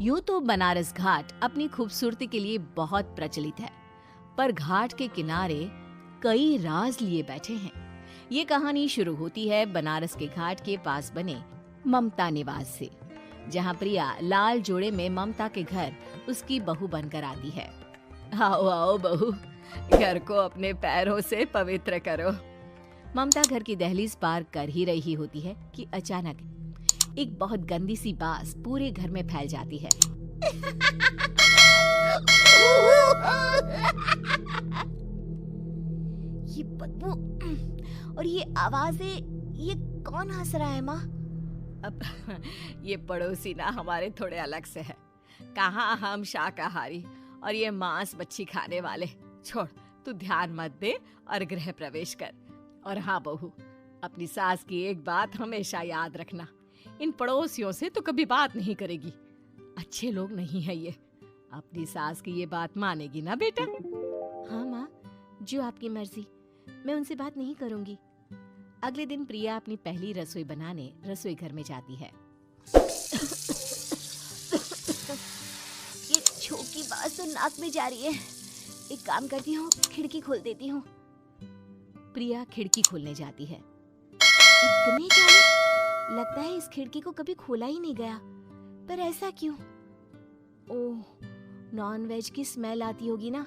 यूं तो बनारस घाट अपनी खूबसूरती के लिए बहुत प्रचलित है, पर घाट के किनारे कई राज लिए बैठे हैं। ये कहानी शुरू होती है बनारस के घाट के पास बने ममता निवास से, जहां प्रिया लाल जोड़े में ममता के घर उसकी बहू बनकर आती है। आओ आओ बहू, घर को अपने पैरों से पवित्र करो। ममता घर की दहलीज पार कर ही रही होती है कि अचानक एक बहुत गंदी सी बास पूरे घर में फैल जाती है। ये बदबू और ये आवाजें, ये कौन हंस रहा है माँ? अब ये पड़ोसी ना हमारे थोड़े अलग से है। कहाँ हम शाकाहारी और ये मांस मच्छी खाने वाले। छोड़, तू ध्यान मत दे और गृह प्रवेश कर। और हाँ बहू, अपनी सास की एक बात हमेशा याद रखना, इन पड़ोसियों से तो कभी बात नहीं करेगी। अच्छे लोग नहीं है ये। अपनी सास की ये बात मानेगी ना बेटा? हाँ माँ, जो आपकी मर्जी, मैं उनसे बात नहीं करूंगी। अगले दिन प्रिया अपनी पहली रसोई बनाने रसोई घर में जाती है। ये छोकी बात तो नाक में जा रही है। एक काम करती हूँ, खिड़की खोल देती हूँ। प्रिया खिड़की खोलने जाती है। इतने जाने, लगता है इस खिड़की को कभी खोला ही नहीं गया, पर ऐसा क्यों? ओह, नॉन वेज की स्मेल आती होगी ना।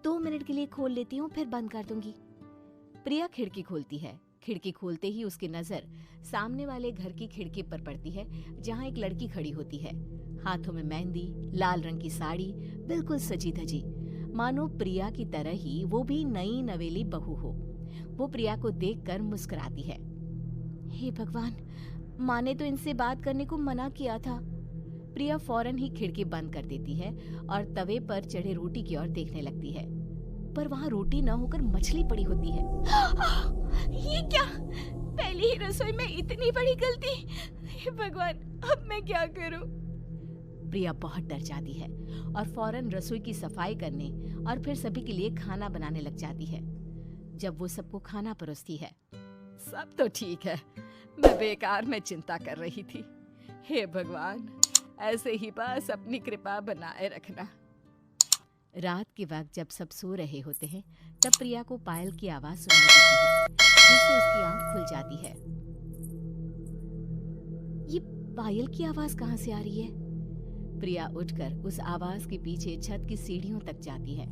2 मिनट के लिए खोल लेती हूँ, फिर बंद कर दूंगी। प्रिया खिड़की खोलती है। खिड़की खोलते ही उसकी नजर सामने वाले घर की खिड़की पर पड़ती है, जहाँ एक लड़की खड़ी होती है, हाथों में मेहंदी, लाल रंग की साड़ी, बिल्कुल सजी धजी, मानो प्रिया की तरह ही वो भी नई नवेली बहू हो। वो प्रिया को देखकर मुस्कुराती है। हे भगवान, माँ ने तो इनसे बात करने को मना किया था। प्रिया फौरन ही खिड़की बंद कर देती है और तवे पर चढ़े रोटी की ओर देखने लगती है, पर वहाँ रोटी न होकर मछली पड़ी होती है। ये क्या? पहली ही रसोई में इतनी बड़ी गलती! हे भगवान, अब मैं क्या करूं? प्रिया बहुत डर जाती है और फौरन रसोई की सफाई करने और फिर सभी के लिए खाना बनाने लग जाती है। जब वो सबको खाना परोसती है, सब तो ठीक है, मैं बेकार में चिंता कर रही थी। हे भगवान, ऐसे ही बस अपनी कृपा बनाए रखना। रात के वक्त जब सब सो रहे होते हैं, तब प्रिया को पायल की आवाज सुनाई देती है, जिससे उसकी आंख खुल जाती है। ये पायल की आवाज कहाँ से आ रही है? प्रिया उठकर उस आवाज के पीछे छत की सीढ़ियों तक जाती है।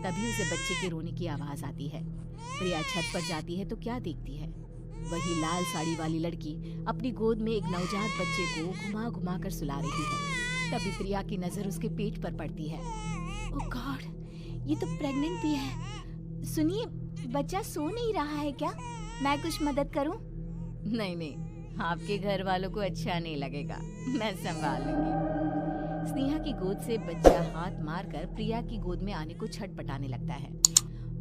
तभी उसे बच्चे के रोने की आवाज आती है। प्रिया छत पर जाती है तो क्या देखती है? वही लाल साड़ी वाली लड़की अपनी गोद में एक नवजात बच्चे को घुमा घुमा कर सुला रही है। तभी प्रिया की नजर उसके पेट पर पड़ती है। ओह गॉड, ये तो प्रेग्नेंट भी है। सुनिए, बच्चा सो नहीं रहा है क्या? मैं कुछ मदद करूं? नहीं नहीं, आपके घर वालों को अच्छा नहीं लगेगा, मैं संभाल लूंगी। स्नेहा की गोद से बच्चा हाथ मारकर प्रिया की गोद में आने को छटपटाने लगता है।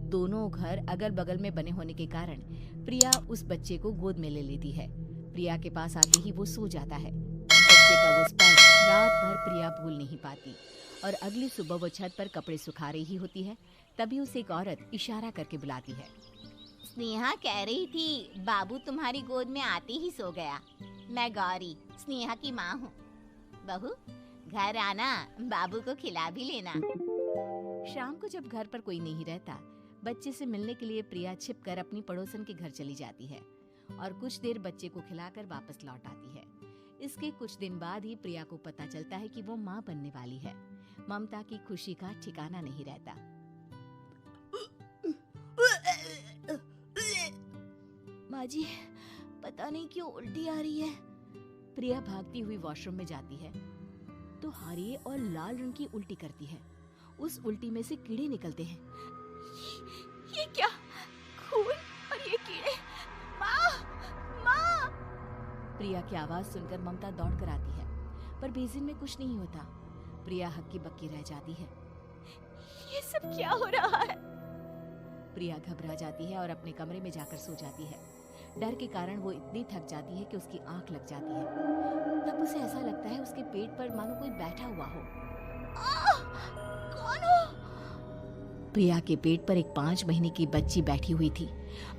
दोनों घर अगल बगल में बने होने के कारण प्रिया उस बच्चे को गोद में ले लेती है। प्रिया के पास आते ही वो सो जाता है। बच्चे का वो स्पर्श रात भर प्रिया भूल नहीं पाती और अगली सुबह वो छत पर कपड़े सुखा रही होती है। तभी उसे एक औरत इशारा करके बुलाती है। स्नेहा कह रही थी बाबू तुम्हारी गोद में आते ही सो गया। मैं गौरी, स्नेहा की माँ हूँ। बहू, घर आना, बाबू को खिला भी लेना। शाम को जब घर पर कोई नहीं रहता, बच्चे से मिलने के लिए प्रिया छिपकर अपनी पड़ोसन के घर चली जाती है और कुछ देर बच्चे को खिलाकर वापस लौट आती है। इसके कुछ दिन बाद ही प्रिया को पता चलता है कि वो माँ बनने वाली है। ममता की खुशी का ठिकाना नहीं रहता। माँ जी, पता नहीं क्यों उल्टी आ रही है। प्रिया भागती हुई वॉशरूम में जाती है तो हरे और लाल रंग की उल्टी करती है। उस उल्टी में से कीड़े निकलते हैं। ये क्या? खून और ये कीड़े! माँ! माँ! प्रिया की आवाज सुनकर ममता दौड़ कर आती है, पर बेसिन में कुछ नहीं होता। प्रिया हक्की बक्की रह जाती है। ये सब क्या हो रहा है? प्रिया घबरा जाती है और अपने कमरे में जाकर सो जाती है। डर के कारण वो इतनी थक जाती है कि उसकी आंख लग जाती है। तब उसे ऐसा लगता है उसके पेट पर मानो कोई बैठा हुआ हो। कौन हो? प्रिया के पेट पर एक 5 महीने की बच्ची बैठी हुई थी,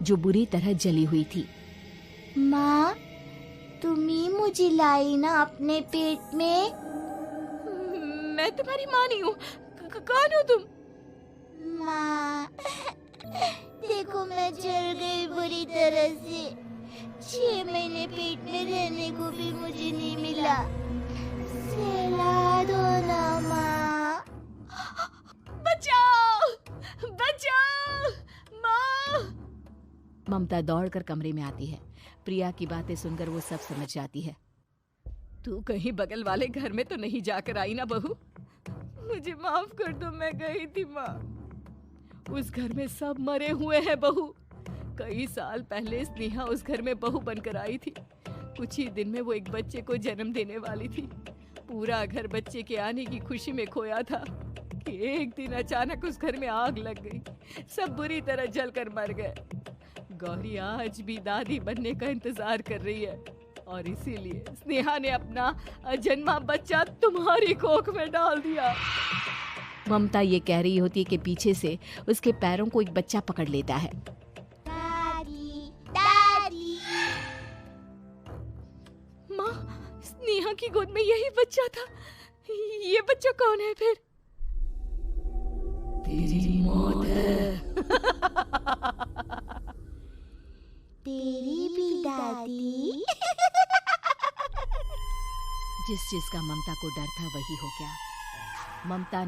जो बुरी तरह जली हुई थी। माँ, तुम ही मुझे लाई ना अपने पेट में? मैं तुम्हारी माँ नहीं हूँ। कौन हो तुम? माँ, देखो मैं जल गई बुरी तरह से। 6 महीने पेट में रहने को भी मुझे नहीं मिला। सहला दो ना माँ। बचाओ, बचाओ, माँ। ममता दौड़कर कमरे में आती है। प्रिया की बातें सुनकर वो सब समझ जाती है। तू कहीं बगल वाले घर में तो नहीं जाकर आई ना बहू? मुझे माफ कर दो, मैं गई थी माँ। उस घर में सब मरे हुए हैं बहू। कई साल पहले स्नेहा उस घर में बहू बनकर आई थी। कुछ ही दिन में वो एक बच्चे को जन्म देने वाली थी। पूरा घर बच्चे के आने की खुशी में खोया था कि एक दिन अचानक उस घर में आग लग गई। सब बुरी तरह जलकर मर गए। गौरी आज भी दादी बनने का इंतजार कर रही है और इसीलिए स्नेहा ने अपना अजन्मा बच्चा तुम्हारी कोख में डाल दिया। ममता ये कह रही होती है कि पीछे से उसके पैरों को एक बच्चा पकड़ लेता है। दादी, दादी। माँ, स्नेहा की गोद में यही बच्चा था। ये बच्चा कौन है फिर? तेरी मौत है। तेरी भी दादी। जिस चीज का ममता को डर था वही हो गया। ममता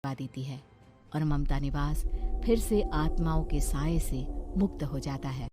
देती है और ममता निवास फिर से आत्माओं के साए से मुक्त हो जाता है।